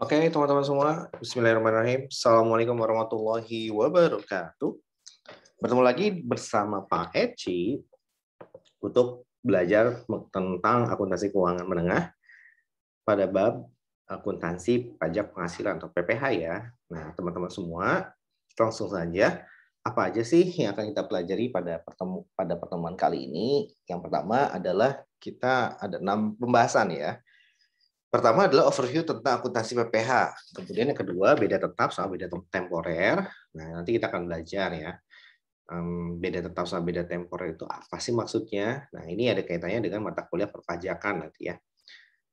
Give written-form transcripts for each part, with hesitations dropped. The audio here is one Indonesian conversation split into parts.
Oke, teman-teman semua, Bismillahirrahmanirrahim. Assalamualaikum warahmatullahi wabarakatuh. Bertemu lagi bersama Pak Eci untuk belajar tentang akuntansi keuangan menengah pada bab akuntansi pajak penghasilan atau PPH ya. Nah, teman-teman semua, langsung saja. Apa aja sih yang akan kita pelajari pada pertemuan kali ini? Yang pertama adalah kita ada 6 pembahasan ya. Pertama adalah overview tentang akuntansi PPH. Kemudian yang kedua, beda tetap sama beda temporer. Nah, nanti kita akan belajar ya. Beda tetap sama beda temporer itu apa sih maksudnya? Nah, ini ada kaitannya dengan mata kuliah perpajakan nanti ya.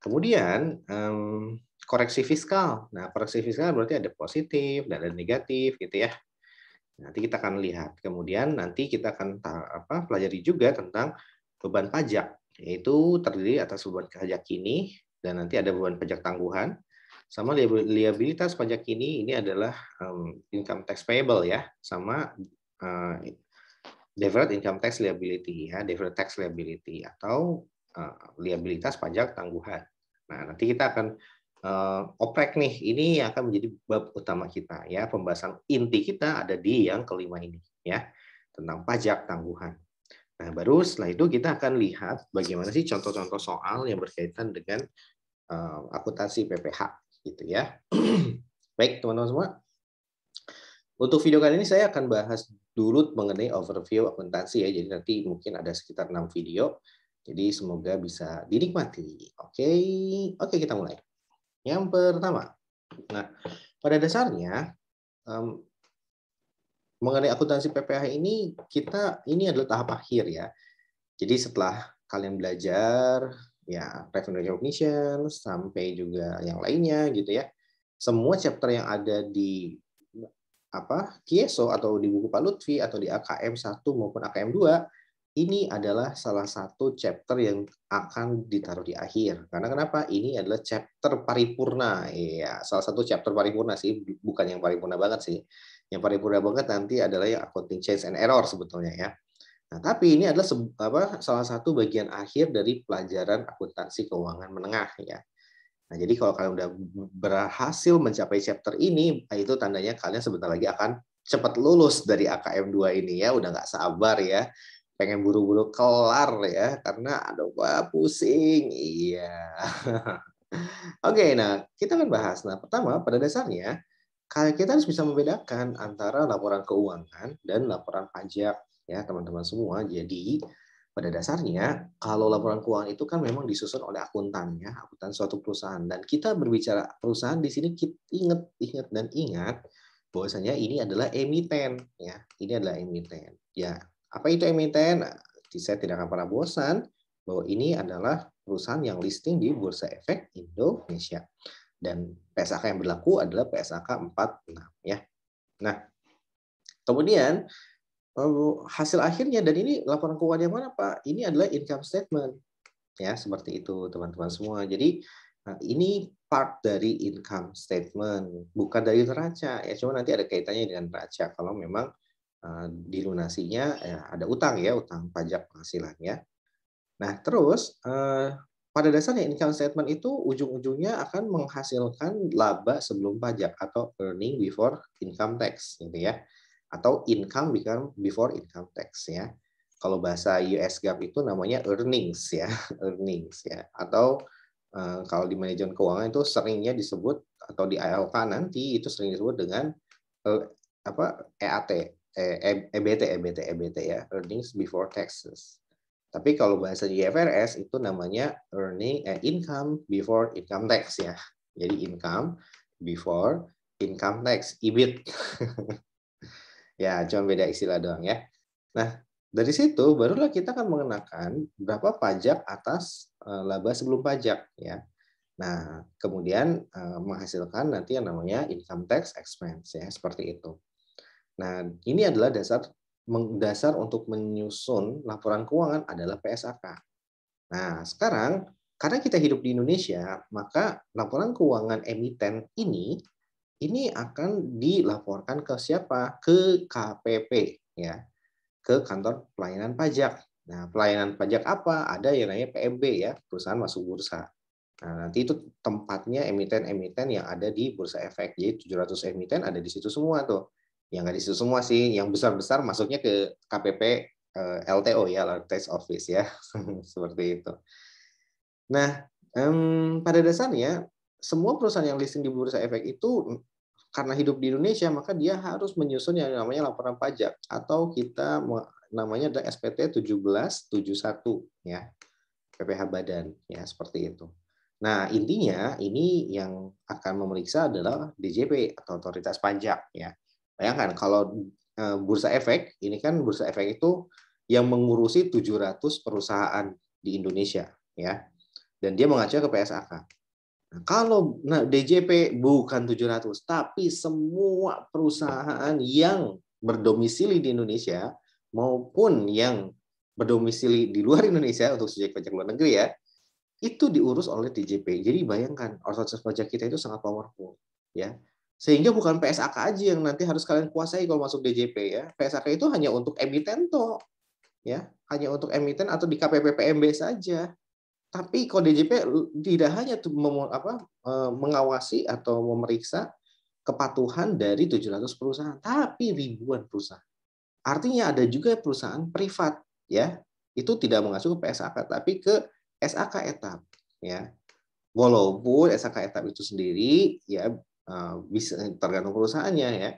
Kemudian, koreksi fiskal. Nah, koreksi fiskal berarti ada positif dan ada negatif gitu ya. Nanti kita akan lihat. Kemudian nanti kita akan pelajari juga tentang beban pajak, yaitu terdiri atas beban pajak kini dan nanti ada beban pajak tangguhan, sama liabilitas pajak kini ini adalah income tax payable ya, sama deferred income tax liability ya, deferred tax liability atau liabilitas pajak tangguhan. Nah, nanti kita akan oprek nih, ini yang akan menjadi bab utama kita ya. Pembahasan inti kita ada di yang kelima ini ya, tentang pajak tangguhan. Nah, baru setelah itu kita akan lihat bagaimana sih contoh-contoh soal yang berkaitan dengan akuntansi PPH gitu ya. Baik, teman-teman semua. Untuk video kali ini saya akan bahas dulu mengenai overview akuntansi ya. Jadi nanti mungkin ada sekitar 6 video. Jadi semoga bisa dinikmati. Oke, kita mulai. Yang pertama, nah pada dasarnya mengenai akuntansi PPH ini ini adalah tahap akhir ya. Jadi setelah kalian belajar ya revenue recognition sampai juga yang lainnya gitu ya. Semua chapter yang ada di KIESO atau di buku Pak Lutfi atau di AKM 1 maupun AKM 2 ini adalah salah satu chapter yang akan ditaruh di akhir. Karena kenapa? Ini adalah chapter paripurna. Iya, salah satu chapter paripurna sih, bukan yang paripurna banget sih. Yang paripurna banget nanti adalah yang accounting change and error sebetulnya ya. Nah, tapi ini adalah salah satu bagian akhir dari pelajaran akuntansi keuangan menengah ya. Nah, jadi kalau kalian udah berhasil mencapai chapter ini, itu tandanya kalian sebentar lagi akan cepat lulus dari AKM 2 ini ya. Udah nggak sabar ya. Pengen buru-buru kelar ya, karena aduh pusing. Iya. Oke, nah kita akan bahas. Nah, pertama pada dasarnya kita harus bisa membedakan antara laporan keuangan dan laporan pajak ya teman-teman semua. Jadi pada dasarnya kalau laporan keuangan itu kan memang disusun oleh akuntan ya, akuntan suatu perusahaan. Dan kita berbicara perusahaan di sini kita ingat bahwasanya ini adalah emiten ya. Ini adalah emiten. Ya, apa itu emiten? Nah, saya tidak akan pernah bosan bahwa ini adalah perusahaan yang listing di Bursa Efek Indonesia. Dan PSAK yang berlaku adalah PSAK 46 ya. Nah, kemudian hasil akhirnya, dan ini laporan keuangan yang mana Pak? Ini adalah income statement ya, seperti itu teman-teman semua. Jadi ini part dari income statement, bukan dari neraca ya. Cuma nanti ada kaitannya dengan neraca kalau memang dilunasinya ya, ada utang ya, utang pajak penghasilan ya. Nah, terus pada dasarnya income statement itu ujung-ujungnya akan menghasilkan laba sebelum pajak atau earning before income tax gitu ya. Atau income before income tax ya. Kalau bahasa US GAAP itu namanya earnings ya, earnings ya. Atau kalau di manajemen keuangan itu seringnya disebut atau di ALK nanti itu sering disebut dengan EAT, EBT ya, earnings before taxes. Tapi kalau bahasa IFRS itu namanya income before income tax ya. Jadi income before income tax, EBIT. Ya, cuma beda istilah doang ya. Nah, dari situ barulah kita akan mengenakan berapa pajak atas laba sebelum pajak ya. Nah, kemudian menghasilkan nanti yang namanya income tax expense ya, seperti itu. Nah, ini adalah dasar untuk menyusun laporan keuangan adalah PSAK. Nah, sekarang karena kita hidup di Indonesia, maka laporan keuangan emiten ini akan dilaporkan ke siapa? Ke KPP ya, ke kantor pelayanan pajak. Nah, pelayanan pajak apa? Ada yang namanya PMB ya, perusahaan masuk bursa. Nah, nanti itu tempatnya emiten-emiten yang ada di Bursa Efek. Jadi 700 emiten ada di situ semua tuh. Yang nggak di situ semua sih, yang besar-besar masuknya ke KPP LTO ya, Large Tax Office ya. Seperti itu. Nah, pada dasarnya semua perusahaan yang listing di Bursa Efek itu karena hidup di Indonesia, maka dia harus menyusun yang namanya laporan pajak atau kita namanya adalah SPT 1771 ya. PPh Badan ya, seperti itu. Nah, intinya ini yang akan memeriksa adalah DJP atau otoritas pajak ya. Bayangkan kalau Bursa Efek, ini kan Bursa Efek itu yang mengurusi 700 perusahaan di Indonesia ya. Dan dia mengacu ke PSAK. Nah, kalau DJP bukan 700, tapi semua perusahaan yang berdomisili di Indonesia maupun yang berdomisili di luar Indonesia untuk subjek pajak luar negeri ya, itu diurus oleh DJP. Jadi bayangkan otoritas pajak kita itu sangat powerful ya. Sehingga bukan PSAK aja yang nanti harus kalian kuasai kalau masuk DJP ya. PSAK itu hanya untuk emiten toh ya, hanya untuk emiten atau di KPP PMB saja. Tapi kalau DJP tidak hanya mengawasi atau memeriksa kepatuhan dari 700 perusahaan, tapi ribuan perusahaan. Artinya ada juga perusahaan privat ya, itu tidak mengacu ke PSAK tapi ke SAK etap ya. Walaupun SAK etap itu sendiri ya bisa tergantung perusahaannya ya.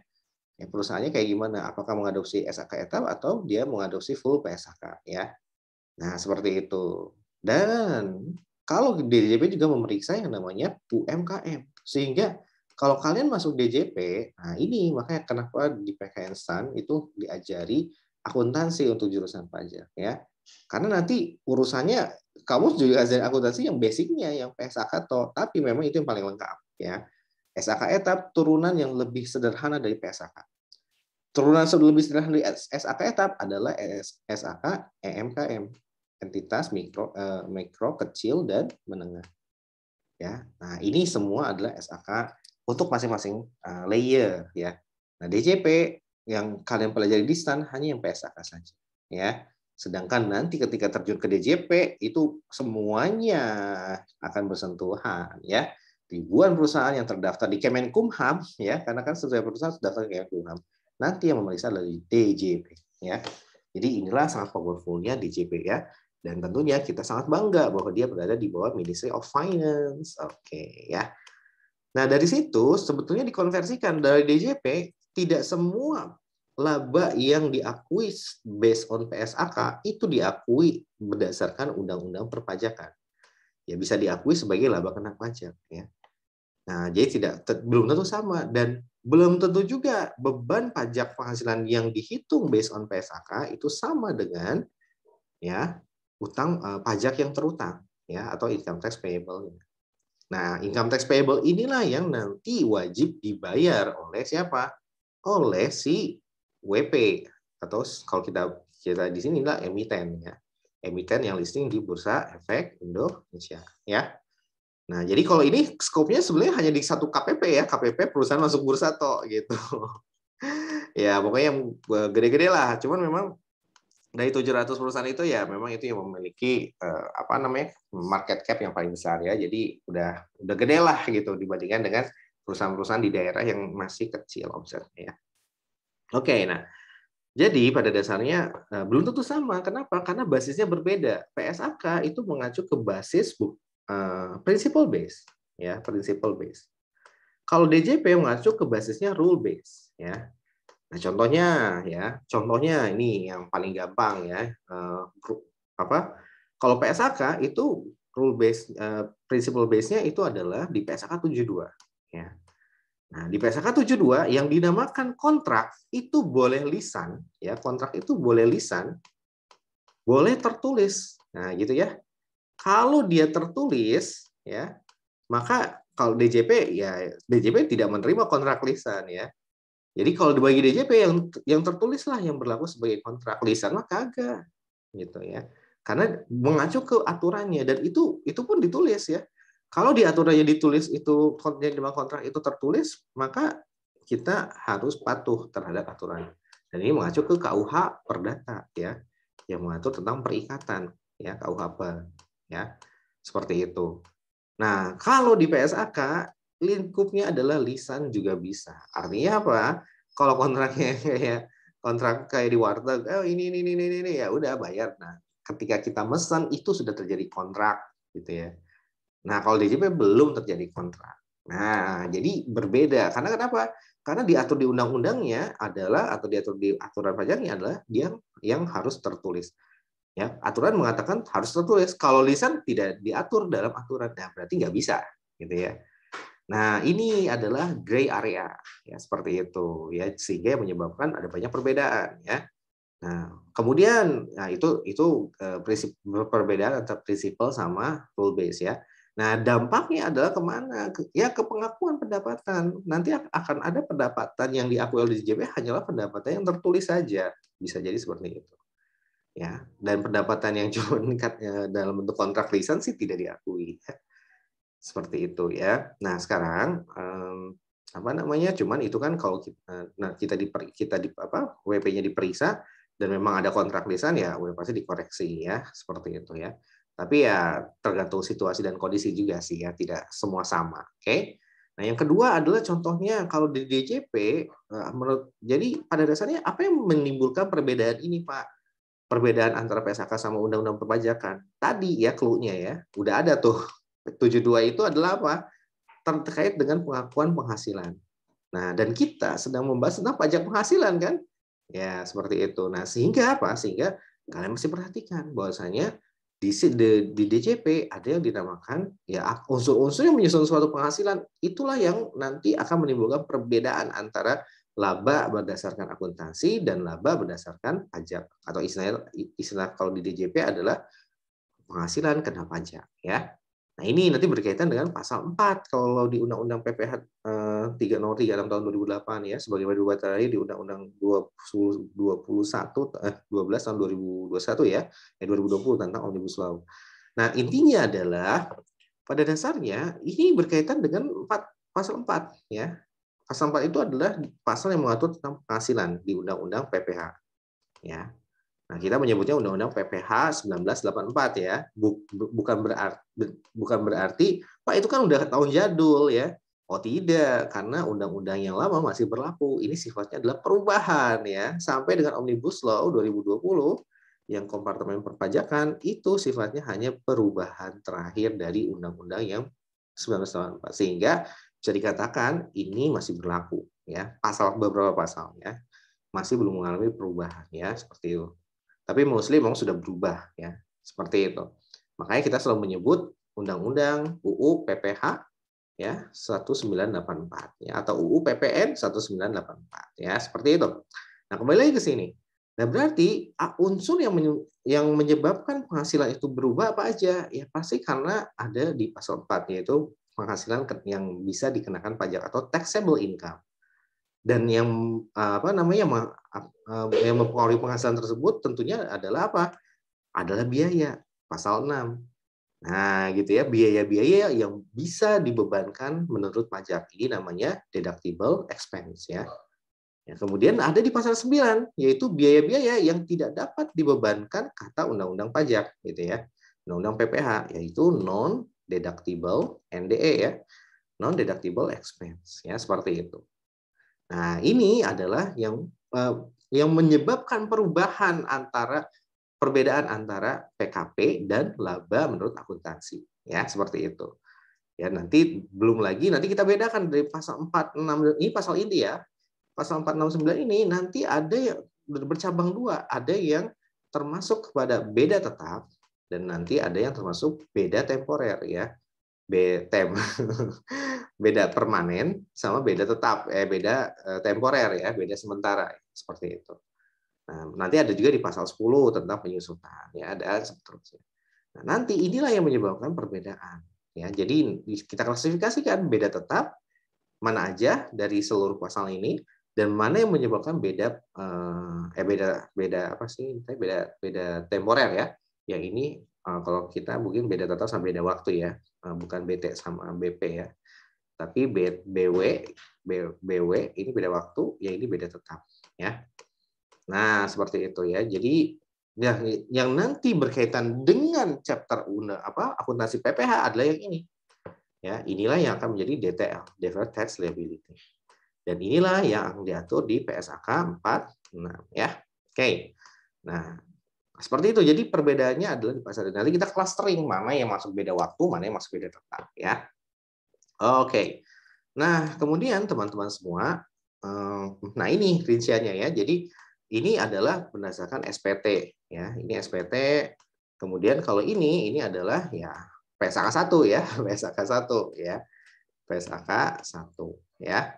Ya, perusahaannya kayak gimana? Apakah mengadopsi SAK etap atau dia mengadopsi full PSAK ya. Nah, seperti itu. Dan kalau DJP juga memeriksa yang namanya UMKM. Sehingga kalau kalian masuk DJP, nah ini makanya kenapa di PKN STAN itu diajari akuntansi untuk jurusan pajak ya. Karena nanti urusannya kamu juga ajarin akuntansi yang basicnya yang PSAK toh, tapi memang itu yang paling lengkap ya. SAK etap turunan yang lebih sederhana dari PSAK. Turunan lebih sederhana dari SAK etap adalah SAK EMKM, entitas mikro, kecil dan menengah. Ya, nah ini semua adalah SAK untuk masing-masing layer ya. Nah DJP yang kalian pelajari di STAN hanya yang PSAK saja ya. Sedangkan nanti ketika terjun ke DJP itu semuanya akan bersentuhan ya. Ribuan perusahaan yang terdaftar di Kemenkumham ya, karena kan setiap perusahaan terdaftar di Kemenkumham. Nanti yang memeriksa adalah DJP ya. Jadi inilah sangat powerful-nya DJP ya. Dan tentunya kita sangat bangga bahwa dia berada di bawah Ministry of Finance. Oke ya. Nah dari situ sebetulnya dikonversikan dari DJP tidak semua laba yang diakui based on PSAK itu diakui berdasarkan undang-undang perpajakan. Ya bisa diakui sebagai laba kena pajak ya. Nah, jadi belum tentu sama dan belum tentu juga beban pajak penghasilan yang dihitung based on PSAK itu sama dengan ya utang pajak yang terutang ya atau income tax payable. Nah, income tax payable inilah yang nanti wajib dibayar oleh siapa? Oleh si WP atau kalau kita di sini lah emiten ya. Emiten yang listing di Bursa Efek Indonesia ya. Nah, jadi kalau ini skopnya sebenarnya hanya di satu KPP ya, KPP perusahaan masuk bursa toh gitu. Ya, pokoknya yang gede-gede lah. Cuman memang dari 700 perusahaan itu ya memang itu yang memiliki market cap yang paling besar ya. Jadi udah gede lah gitu dibandingkan dengan perusahaan-perusahaan di daerah yang masih kecil omsetnya ya. Oke, nah jadi pada dasarnya belum tentu sama. Kenapa? Karena basisnya berbeda. PSAK itu mengacu ke basis principle base ya, principle base. Kalau DJP mengacu ke basisnya rule base ya. Nah, contohnya ini yang paling gampang ya. Kalau PSAK itu rule base principle base-nya itu adalah di PSAK 72 ya. Nah, di PSAK 72 yang dinamakan kontrak itu boleh lisan ya, kontrak itu boleh lisan, boleh tertulis. Nah, gitu ya. Kalau dia tertulis ya, maka kalau DJP ya DJP tidak menerima kontrak lisan ya. Jadi kalau dibagi DJP yang tertulislah yang berlaku sebagai kontrak, lisan mah kagak gitu ya. Karena mengacu ke aturannya dan itu pun ditulis ya. Kalau di aturannya ditulis itu kontrak itu tertulis, maka kita harus patuh terhadap aturan. Dan ini mengacu ke KUH Perdata ya, yang mengatur tentang perikatan ya, KUH ya. Seperti itu. Nah, kalau di PSAK lingkupnya adalah lisan juga bisa. Artinya apa? Kalau kontraknya kayak kontrak kayak di warteg, oh ini ya udah bayar. Nah, ketika kita pesan itu sudah terjadi kontrak gitu ya. Nah, kalau DJP belum terjadi kontrak. Nah, jadi berbeda. Karena kenapa? Karena diatur di undang-undangnya adalah atau diatur di aturan pajaknya adalah dia yang harus tertulis. Ya, aturan mengatakan harus tertulis. Kalau lisan tidak diatur dalam aturan, nah berarti nggak bisa, gitu ya. Nah, ini adalah gray area, ya seperti itu, ya sehingga menyebabkan ada banyak perbedaan, ya. Nah, kemudian, nah itu prinsip perbedaan antara prinsipal sama rule base, ya. Nah, dampaknya adalah kemana? Ya ke pengakuan pendapatan. Nanti akan ada pendapatan yang diakui oleh DJP hanyalah pendapatan yang tertulis saja, bisa jadi seperti itu. Ya, dan pendapatan yang cuma dalam bentuk kontrak lisan sih tidak diakui, ya. Seperti itu ya. Nah sekarang apa namanya? Cuman itu kan kalau kita di apa WP-nya diperiksa dan memang ada kontrak lisan ya, pasti dikoreksi ya, seperti itu ya. Tapi ya tergantung situasi dan kondisi juga sih ya, tidak semua sama. Oke. Nah yang kedua adalah contohnya kalau di DJP, jadi pada dasarnya apa yang menimbulkan perbedaan ini Pak? Perbedaan antara PSAK sama Undang-Undang Perpajakan. Tadi ya clue-nya ya, udah ada tuh. 72 itu adalah apa? Terkait dengan pengakuan penghasilan. Nah, dan kita sedang membahas tentang pajak penghasilan kan? Ya, seperti itu. Nah, sehingga apa? Sehingga kalian mesti perhatikan bahwasanya di DJP ada yang dinamakan ya unsur-unsur yang menyusun suatu penghasilan, itulah yang nanti akan menimbulkan perbedaan antara laba berdasarkan akuntansi dan laba berdasarkan pajak, atau istilah kalau di DJP adalah penghasilan kena pajak ya. Nah, ini nanti berkaitan dengan pasal 4 kalau di Undang-Undang PPH 3 tahun 2008 ya, sebagai berubah terakhir di Undang-Undang 12 tahun 2021 ya, 2020 tentang Omnibus Law. Nah, intinya adalah pada dasarnya ini berkaitan dengan pasal 4 ya. Pasal 4 itu adalah pasal yang mengatur tentang penghasilan di Undang-Undang PPH ya. Nah, kita menyebutnya Undang-Undang PPH 1984 ya. Bukan berarti Pak itu kan udah tahun jadul ya. Oh tidak, karena undang-undang yang lama masih berlaku. Ini sifatnya adalah perubahan ya. Sampai dengan Omnibus Law 2020 yang kompartemen perpajakan itu sifatnya hanya perubahan terakhir dari undang-undang yang 1984. Sehingga bisa dikatakan ini masih berlaku ya. Beberapa pasal ya masih belum mengalami perubahan ya, seperti itu. Tapi mostly memang sudah berubah ya, seperti itu. Makanya kita selalu menyebut Undang-Undang UU PPH ya 1984 ya, atau UU PPN 1984 ya, seperti itu. Nah, kembali lagi ke sini. Nah, berarti unsur yang menyebabkan penghasilan itu berubah apa aja? Ya pasti karena ada di pasal 4, yaitu penghasilan yang bisa dikenakan pajak atau taxable income. Dan yang apa namanya yang mempengaruhi penghasilan tersebut tentunya adalah apa? Adalah biaya, pasal 6. Nah, gitu ya, biaya-biaya yang bisa dibebankan menurut pajak. Ini namanya deductible expense ya. Ya, kemudian ada di pasal 9, yaitu biaya-biaya yang tidak dapat dibebankan kata undang-undang pajak gitu ya. Undang-undang PPH yaitu non deductible NDE ya. Non deductible expense ya, seperti itu. Nah, ini adalah yang menyebabkan perbedaan antara PKP dan laba menurut akuntansi. Ya, seperti itu. Ya, nanti kita bedakan dari pasal 4, 6 ini pasal inti ya. Pasal 4, 6, 9 ini nanti ada yang bercabang dua, ada yang termasuk kepada beda tetap dan nanti ada yang termasuk beda temporer ya. Beda permanen sama beda tetap, beda temporer ya, beda sementara seperti itu. Nah, nanti ada juga di pasal 10 tentang penyusutan ya, ada seterusnya. Nah, nanti inilah yang menyebabkan perbedaan ya. Jadi kita klasifikasikan beda tetap mana aja dari seluruh pasal ini dan mana yang menyebabkan beda temporer ya. Yang ini kalau kita mungkin beda tetap sama beda waktu ya, bukan BT sama BP ya. Tapi BW ini beda waktu, ya ini beda tetap ya. Nah, seperti itu ya. Jadi yang nanti berkaitan dengan chapter akuntansi PPH adalah yang ini. Ya, inilah yang akan menjadi DTL, Deferred Tax Liability. Dan inilah yang diatur di PSAK 46 ya. Oke. Nah, seperti itu. Jadi perbedaannya adalah di pasar. Nanti kita clustering mana yang masuk beda waktu, mana yang masuk beda tetap ya. Oke. Nah, kemudian teman-teman semua, nah ini rinciannya ya. Jadi ini adalah berdasarkan SPT ya. Ini SPT. Kemudian kalau ini adalah ya PSAK 1 ya, PSAK 1 ya. PSAK 1 ya.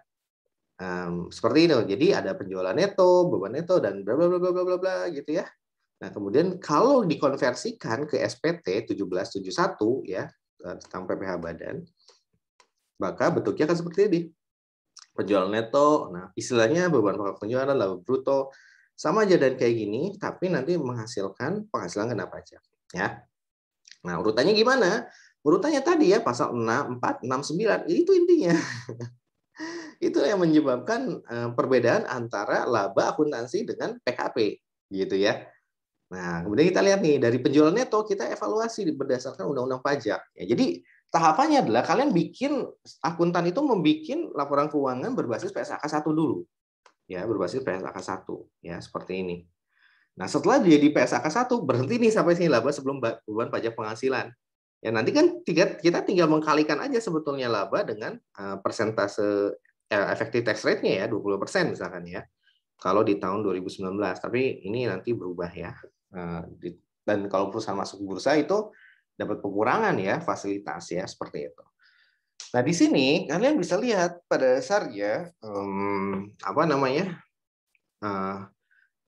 Seperti itu. Jadi ada penjualan neto, beban neto dan bla bla bla bla bla bla gitu ya. Nah, kemudian kalau dikonversikan ke SPT 1771 ya, tentang PPh badan, maka bentuknya akan seperti ini. Penjualan neto, nah istilahnya beban pokok penjualan, laba bruto, sama aja dan kayak gini, tapi nanti menghasilkan penghasilan kena pajak. Ya. Nah, urutannya gimana? Urutannya tadi ya, pasal 6, 4, 6, 9, itu intinya. Itu yang menyebabkan perbedaan antara laba akuntansi dengan PKP. Gitu ya. Nah, kemudian kita lihat nih, dari penjualan neto kita evaluasi berdasarkan undang-undang pajak. Ya, jadi tahapannya adalah kalian bikin, akuntan itu membuat laporan keuangan berbasis PSAK 1 dulu. Ya, berbasis PSAK 1. Ya, seperti ini. Nah, setelah dia di PSAK 1, berhenti nih sampai sini laba sebelum beban pajak penghasilan. Ya, nanti kan kita tinggal mengkalikan aja sebetulnya laba dengan persentase effective tax rate-nya ya, 20% misalkan ya. Kalau di tahun 2019, tapi ini nanti berubah ya. Dan kalau perusahaan masuk bursa itu dapat pengurangan ya fasilitas ya seperti itu. Nah di sini kalian bisa lihat pada dasarnya apa namanya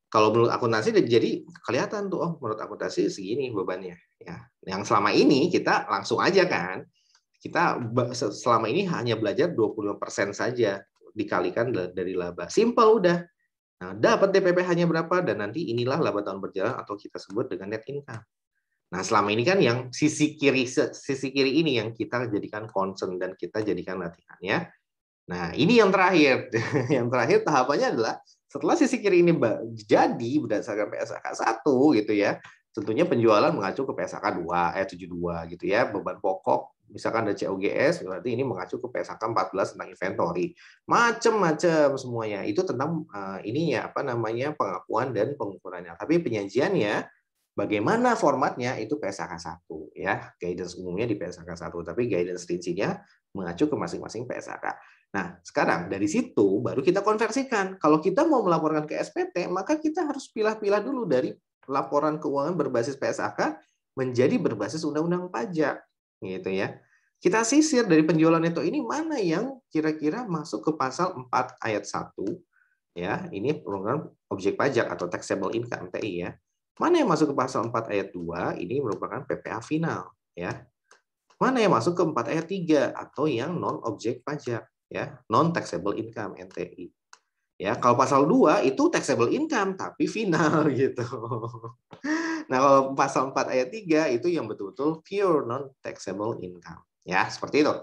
kalau menurut akuntansi jadi kelihatan tuh, oh menurut akuntansi segini bebannya ya. Yang selama ini kita langsung aja kan, kita selama ini hanya belajar 25% saja dikalikan dari laba, simple udah. Nah, dapat DPP-nya berapa dan nanti inilah laba tahun berjalan atau kita sebut dengan net income. Nah, selama ini kan yang sisi kiri ini yang kita jadikan concern dan kita jadikan latihannya. Nah, ini yang terakhir. Yang terakhir tahapannya adalah setelah sisi kiri ini jadi berdasarkan PSAK 1 gitu ya. Tentunya penjualan mengacu ke PSAK 72 gitu ya, beban pokok misalkan ada COGS, berarti ini mengacu ke PSAK 14 tentang inventory. Macam-macam semuanya. Itu tentang ininya apa namanya pengakuan dan pengukurannya. Tapi penyajiannya bagaimana formatnya itu PSAK 1 ya. Guidance umumnya di PSAK 1, tapi guidance rincinya mengacu ke masing-masing PSAK. Nah, sekarang dari situ baru kita konversikan. Kalau kita mau melaporkan ke SPT, maka kita harus pilah-pilah dulu dari laporan keuangan berbasis PSAK menjadi berbasis undang-undang pajak gitu ya. Kita sisir dari penjualan neto ini mana yang kira-kira masuk ke pasal 4 ayat 1 ya. Ini program objek pajak atau taxable income TI ya. Mana yang masuk ke pasal 4 ayat 2 ini merupakan PPh final ya. Mana yang masuk ke 4 ayat 3 atau yang non objek pajak ya, non taxable income NTI. Ya, kalau pasal 2 itu taxable income tapi final gitu. Nah, kalau pasal 4 ayat 3 itu yang betul-betul pure non taxable income. Ya, seperti itu.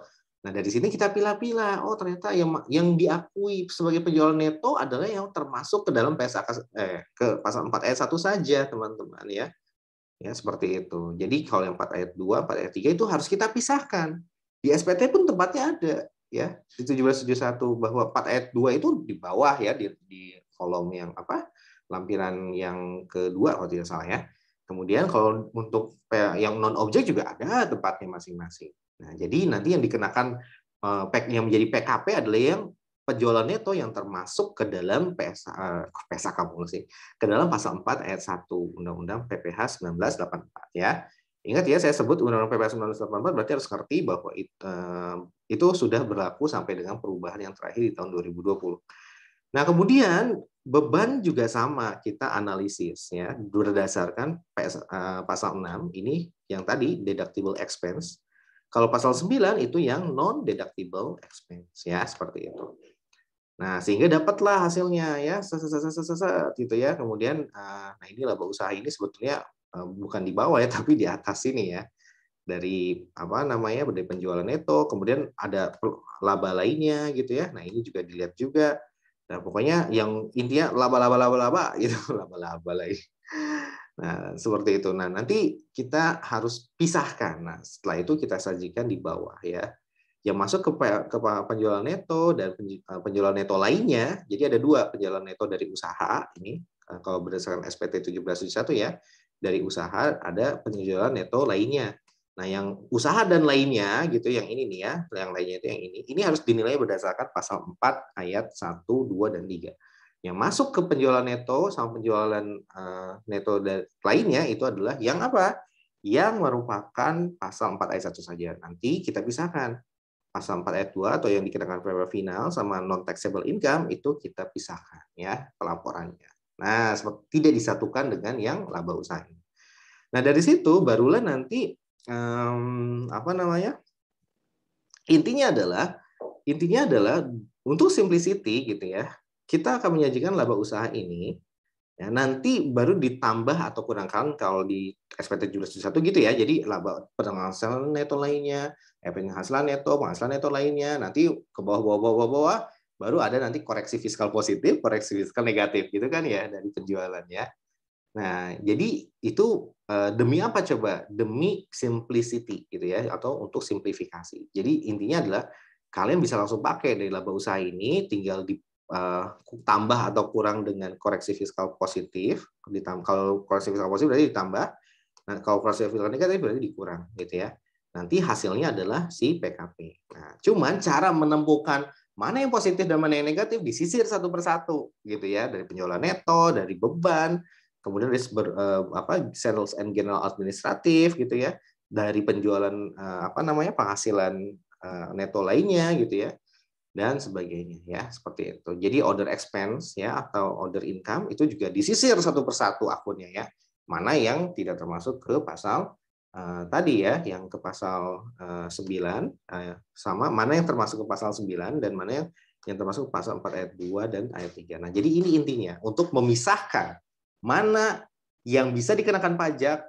Nah, dari sini kita pilah-pilah. Oh, ternyata yang diakui sebagai penjualan neto adalah yang termasuk ke dalam PSAK ke pasal 4 ayat 1 saja, teman-teman ya. Ya, seperti itu. Jadi kalau yang 4 ayat 2, 4 ayat 3 itu harus kita pisahkan. Di SPT pun tempatnya ada ya. Di 1771 bahwa 4 ayat 2 itu di bawah ya di kolom yang apa? Lampiran yang kedua kalau tidak salah ya. Kemudian kalau untuk yang non objek juga ada tempatnya masing-masing. Nah, jadi nanti yang dikenakan yang menjadi PKP adalah yang penjualan neto yang termasuk ke dalam PSAK sih, ke dalam pasal 4 ayat 1 Undang-Undang PPh 1984 ya. Ingat ya, saya sebut Undang-Undang PPh 1984 berarti harus ngerti bahwa itu sudah berlaku sampai dengan perubahan yang terakhir di tahun 2020. Nah, kemudian beban juga sama kita analisis ya berdasarkan pasal 6 ini yang tadi deductible expense. Kalau pasal 9 itu yang non deductible expense ya, seperti itu. Nah, sehingga dapatlah hasilnya ya gitu ya. Kemudian nah ini laba usaha ini sebetulnya bukan di bawah ya tapi di atas ini ya. Dari apa namanya? Dari penjualan neto, kemudian ada laba lainnya gitu ya. Nah, ini juga dilihat juga. Nah, pokoknya yang intinya laba gitu, laba-laba lagi. Nah, seperti itu. Nah, nanti kita harus pisahkan. Nah, setelah itu kita sajikan di bawah ya. yang masuk ke penjualan neto dan penjualan neto lainnya. Jadi ada dua, penjualan neto dari usaha ini kalau berdasarkan SPT 1771 ya, dari usaha ada penjualan neto lainnya. Nah, yang usaha dan lainnya gitu, yang ini nih ya, yang lainnya itu yang ini harus dinilai berdasarkan pasal 4 ayat 1, 2 dan 3. Yang masuk ke penjualan neto sama penjualan neto lainnya itu adalah yang apa? Yang merupakan pasal 4 ayat 1 saja. Nanti kita pisahkan. Pasal 4 ayat 2 atau yang dikenakan PPh final sama non taxable income itu kita pisahkan ya pelaporannya. Nah, tidak disatukan dengan yang laba usaha ini. Nah, dari situ barulah nanti apa namanya? Intinya adalah untuk simplicity gitu ya. Kita akan menyajikan laba usaha ini ya, nanti baru ditambah atau kurangkan kalau di SPT 1771 gitu ya. Jadi laba penghasilan neto lainnya, penghasilan neto lainnya, nanti ke bawah baru ada nanti koreksi fiskal positif, koreksi fiskal negatif gitu kan ya dari penjualan ya. Nah, jadi itu demi apa coba? Demi simplicity gitu ya, atau untuk simplifikasi. Jadi intinya adalah kalian bisa langsung pakai dari laba usaha ini, tinggal ditambah atau kurang dengan koreksi fiskal positif. Kalau koreksi fiskal positif berarti ditambah. Nah, kalau koreksi fiskal negatif berarti dikurang gitu ya. Nanti hasilnya adalah si PKP. Nah, cuman cara menemukan mana yang positif dan mana yang negatif disisir satu persatu gitu ya, dari penjualan neto, dari beban, kemudian dari sales and general administratif gitu ya, dari penjualan penghasilan neto lainnya gitu ya, dan sebagainya ya, seperti itu. Jadi order expense ya atau order income itu juga disisir satu persatu akunnya ya, mana yang tidak termasuk ke pasal tadi ya, yang ke pasal 9 sama mana yang termasuk ke pasal 9 dan mana yang termasuk ke pasal 4 ayat 2 dan ayat 3. Nah, jadi ini intinya untuk memisahkan mana yang bisa dikenakan pajak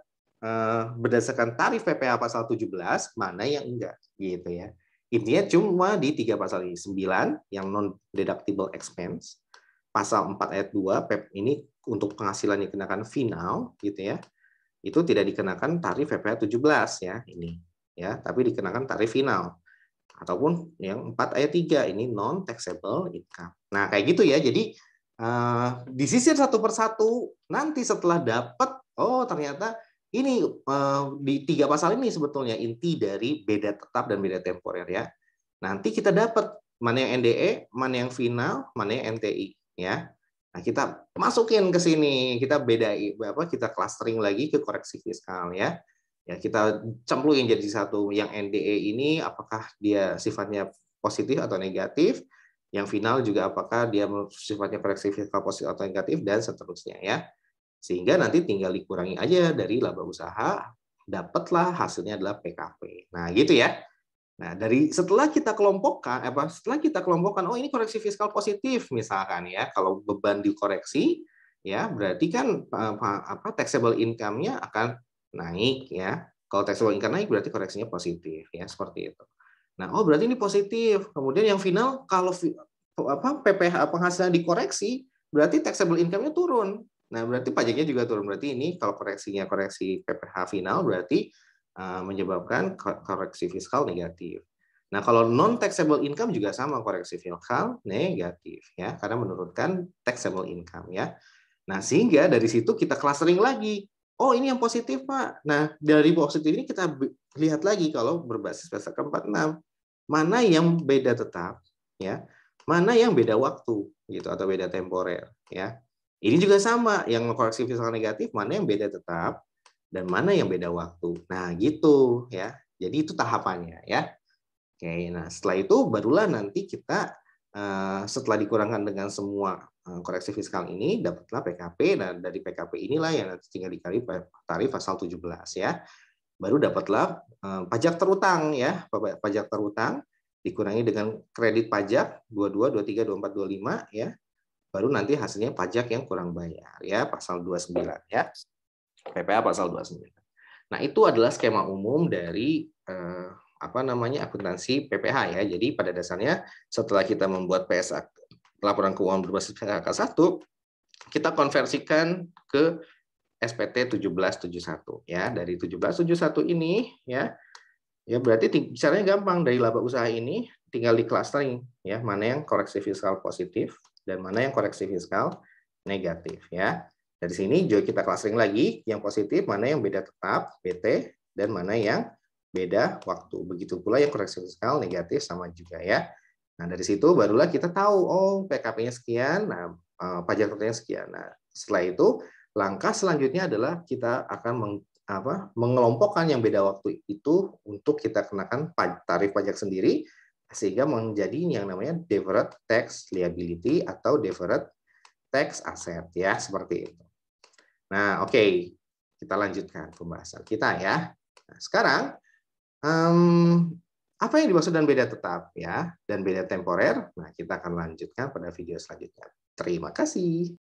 berdasarkan tarif PPh pasal 17, mana yang enggak gitu ya. Intinya cuma di 3 pasal ini, 9 yang non deductible expense, pasal 4 ayat 2 PEP ini untuk penghasilan yang dikenakan final gitu ya. Itu tidak dikenakan tarif PPh 17 ya ini ya, tapi dikenakan tarif final. Ataupun yang 4 ayat 3 ini non taxable income. Nah, kayak gitu ya. Jadi disisir satu persatu, nanti setelah dapat, oh ternyata ini di 3 pasal ini sebetulnya inti dari beda tetap dan beda temporer ya. Nanti kita dapat mana yang NDE, mana yang final, mana yang NTI ya. Nah, kita masukin ke sini, kita bedai kita clustering lagi ke koreksi fiskal ya. Ya, kita cemplungin jadi satu. Yang NDE ini apakah dia sifatnya positif atau negatif? Yang final juga apakah dia sifatnya koreksi fiskal positif atau negatif, dan seterusnya ya. Sehingga nanti tinggal dikurangi aja dari laba usaha, dapatlah hasilnya adalah PKP. Nah, gitu ya. Nah, setelah kita kelompokkan, oh ini koreksi fiskal positif misalkan ya, kalau beban dikoreksi, ya berarti kan taxable income-nya akan naik ya. Kalau taxable income naik berarti koreksinya positif ya, seperti itu. Nah, oh berarti ini positif. Kemudian yang final kalau PPh penghasilan dikoreksi, berarti taxable income-nya turun. Nah, berarti pajaknya juga turun. Berarti ini kalau koreksinya koreksi PPh final berarti menyebabkan koreksi fiskal negatif. Nah, kalau non taxable income juga sama, koreksi fiskal negatif ya, karena menurunkan taxable income ya. Nah, sehingga dari situ kita clustering lagi. Oh, ini yang positif, Pak. Nah, dari positif ini kita lihat lagi kalau berbasis pasal 46. Mana yang beda tetap ya, mana yang beda waktu gitu atau beda temporer ya. Ini juga sama, yang koreksi fiskal negatif mana yang beda tetap dan mana yang beda waktu. Nah, gitu ya. Jadi itu tahapannya ya. Oke, nah setelah itu barulah nanti kita setelah dikurangkan dengan semua koreksi fiskal ini dapatlah PKP, dan dari PKP inilah yang nanti tinggal dikali tarif pasal 17 ya. Baru dapatlah pajak terutang ya, pajak terutang dikurangi dengan kredit pajak 22, 23, 24, 25 ya. Baru nanti hasilnya pajak yang kurang bayar ya, pasal 29 ya. PPh pasal 29. Nah, itu adalah skema umum dari akuntansi PPh ya. Jadi pada dasarnya setelah kita membuat PSA, laporan keuangan berbasis PHK 1, kita konversikan ke SPT 1771 ya. Dari 1771 ini ya, Ya, berarti caranya gampang. Dari laba usaha ini tinggal di clustering ya, mana yang koreksi fiskal positif dan mana yang koreksi fiskal negatif ya. Dari sini juga kita clustering lagi, yang positif mana yang beda tetap BT dan mana yang beda waktu. Begitu pula yang koreksi fiskal negatif sama juga ya. Nah, dari situ barulah kita tahu oh PKP-nya sekian, nah pajak totalnya sekian. Nah, setelah itu langkah selanjutnya adalah kita akan mengelompokkan yang beda waktu itu untuk kita kenakan tarif pajak sendiri sehingga menjadi yang namanya deferred tax liability atau deferred tax asset ya, seperti itu. Nah, oke. Kita lanjutkan pembahasan kita ya. Nah, sekarang apa yang dimaksud dengan beda tetap ya dan beda temporer? Nah, kita akan lanjutkan pada video selanjutnya. Terima kasih.